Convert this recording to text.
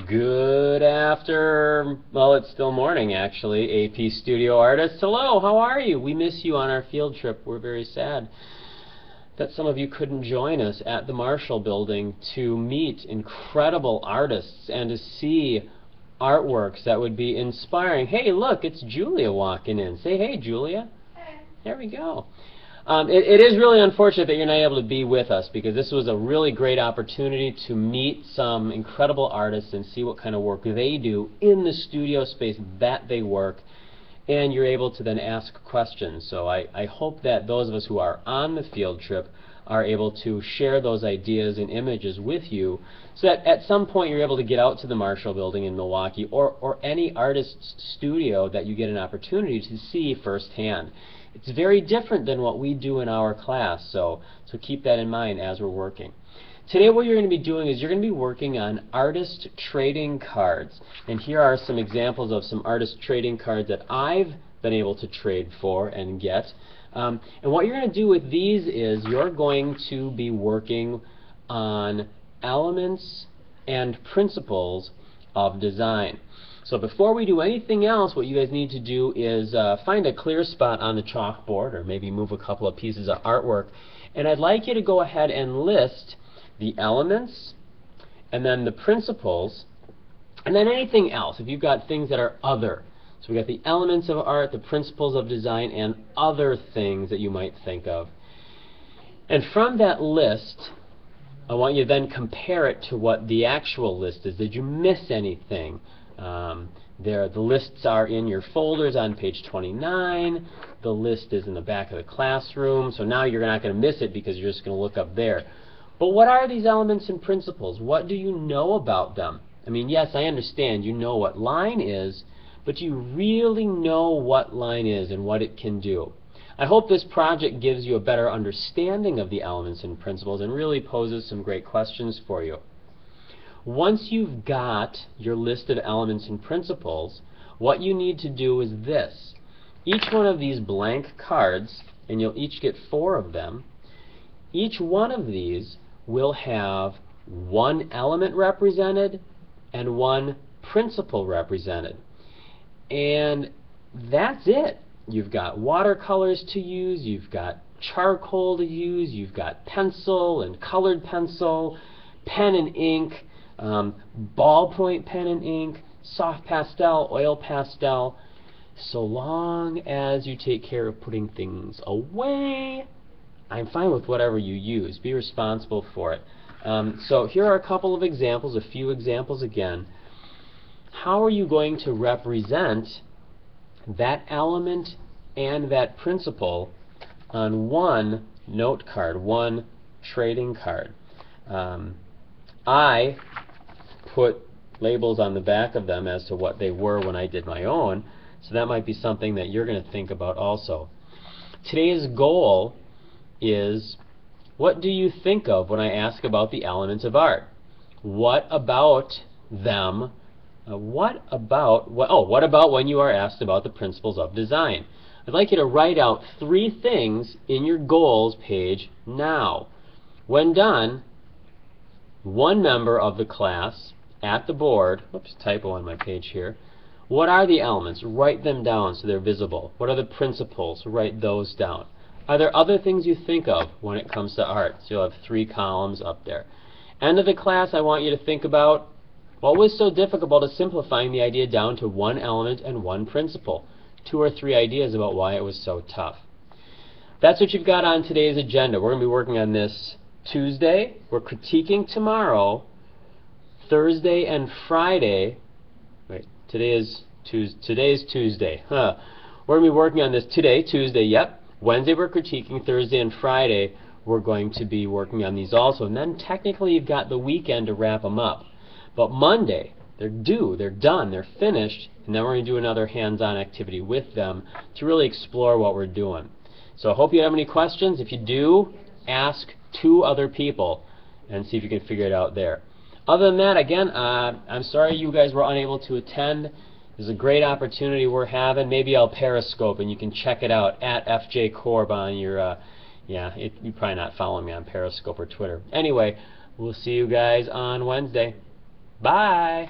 Good after, well, it's still morning actually, AP Studio Artists. Hello, how are you? We miss you on our field trip. We're very sad that some of you couldn't join us at the Marshall Building to meet incredible artists and to see artworks that would be inspiring. Hey, look, it's Julia walking in. Say hey, Julia. Hey. There we go. It is really unfortunate that you're not able to be with us, because this was a really great opportunity to meet some incredible artists and see what kind of work they do in the studio space that they work, and you're able to then ask questions. So I hope that those of us who are on the field trip are able to share those ideas and images with you, so that at some point you're able to get out to the Marshall Building in Milwaukee, or any artist's studio that you get an opportunity to see firsthand. It's very different than what we do in our class, so keep that in mind as we're working. Today what you're going to be doing is you're going to be working on artist trading cards. And here are some examples of some artist trading cards that I've been able to trade for and get. And what you're going to do with these is you're going to be working on elements and principles of design. So before we do anything else, what you guys need to do is find a clear spot on the chalkboard, or maybe move a couple of pieces of artwork, and I'd like you to go ahead and list the elements, and then the principles, and then anything else. If you've got things that are other. So we've got the elements of art, the principles of design, and other things that you might think of. And from that list, I want you to then compare it to what the actual list is. Did you miss anything? The lists are in your folders on page 29. The list is in the back of the classroom. So now you're not going to miss it because you're just going to look up there. But what are these elements and principles? What do you know about them? I mean, yes, I understand you know what line is, but do you really know what line is and what it can do? I hope this project gives you a better understanding of the elements and principles and really poses some great questions for you. Once you've got your list of elements and principles, what you need to do is this. Each one of these blank cards, and you'll each get 4 of them, each one of these will have one element represented and one principle represented. And that's it. You've got watercolors to use, you've got charcoal to use, you've got pencil and colored pencil, pen and ink, ballpoint pen and ink, soft pastel, oil pastel. So long as you take care of putting things away, I'm fine with whatever you use. Be responsible for it. So here are a couple of examples, a few examples again. How are you going to represent that element and that principle on one note card, one trading card? I put labels on the back of them as to what they were when I did my own, so that might be something that you're going to think about also. Today's goal is, what do you think of when I ask about the elements of art? What about them? What about when you are asked about the principles of design? I'd like you to write out 3 things in your goals page now. When done, one member of the class at the board, oops, typo on my page here, what are the elements? Write them down so they're visible. What are the principles? Write those down. Are there other things you think of when it comes to art? So you'll have 3 columns up there. End of the class, I want you to think about what was so difficult to simplifying the idea down to one element and one principle. 2 or 3 ideas about why it was so tough. That's what you've got on today's agenda. We're going to be working on this Tuesday. We're critiquing tomorrow. Thursday and Friday. Wait, today's Tuesday. We're going to be working on this today, Tuesday, yep. Wednesday we're critiquing. Thursday and Friday we're going to be working on these also. And then technically you've got the weekend to wrap them up. But Monday, they're due, they're done, they're finished, and then we're going to do another hands-on activity with them to really explore what we're doing. So I hope you have any questions. If you do, ask 2 other people and see if you can figure it out there. Other than that, again, I'm sorry you guys were unable to attend. This is a great opportunity we're having. Maybe I'll Periscope and you can check it out at FJ Korb on your, you're probably not following me on Periscope or Twitter. Anyway, we'll see you guys on Wednesday. Bye!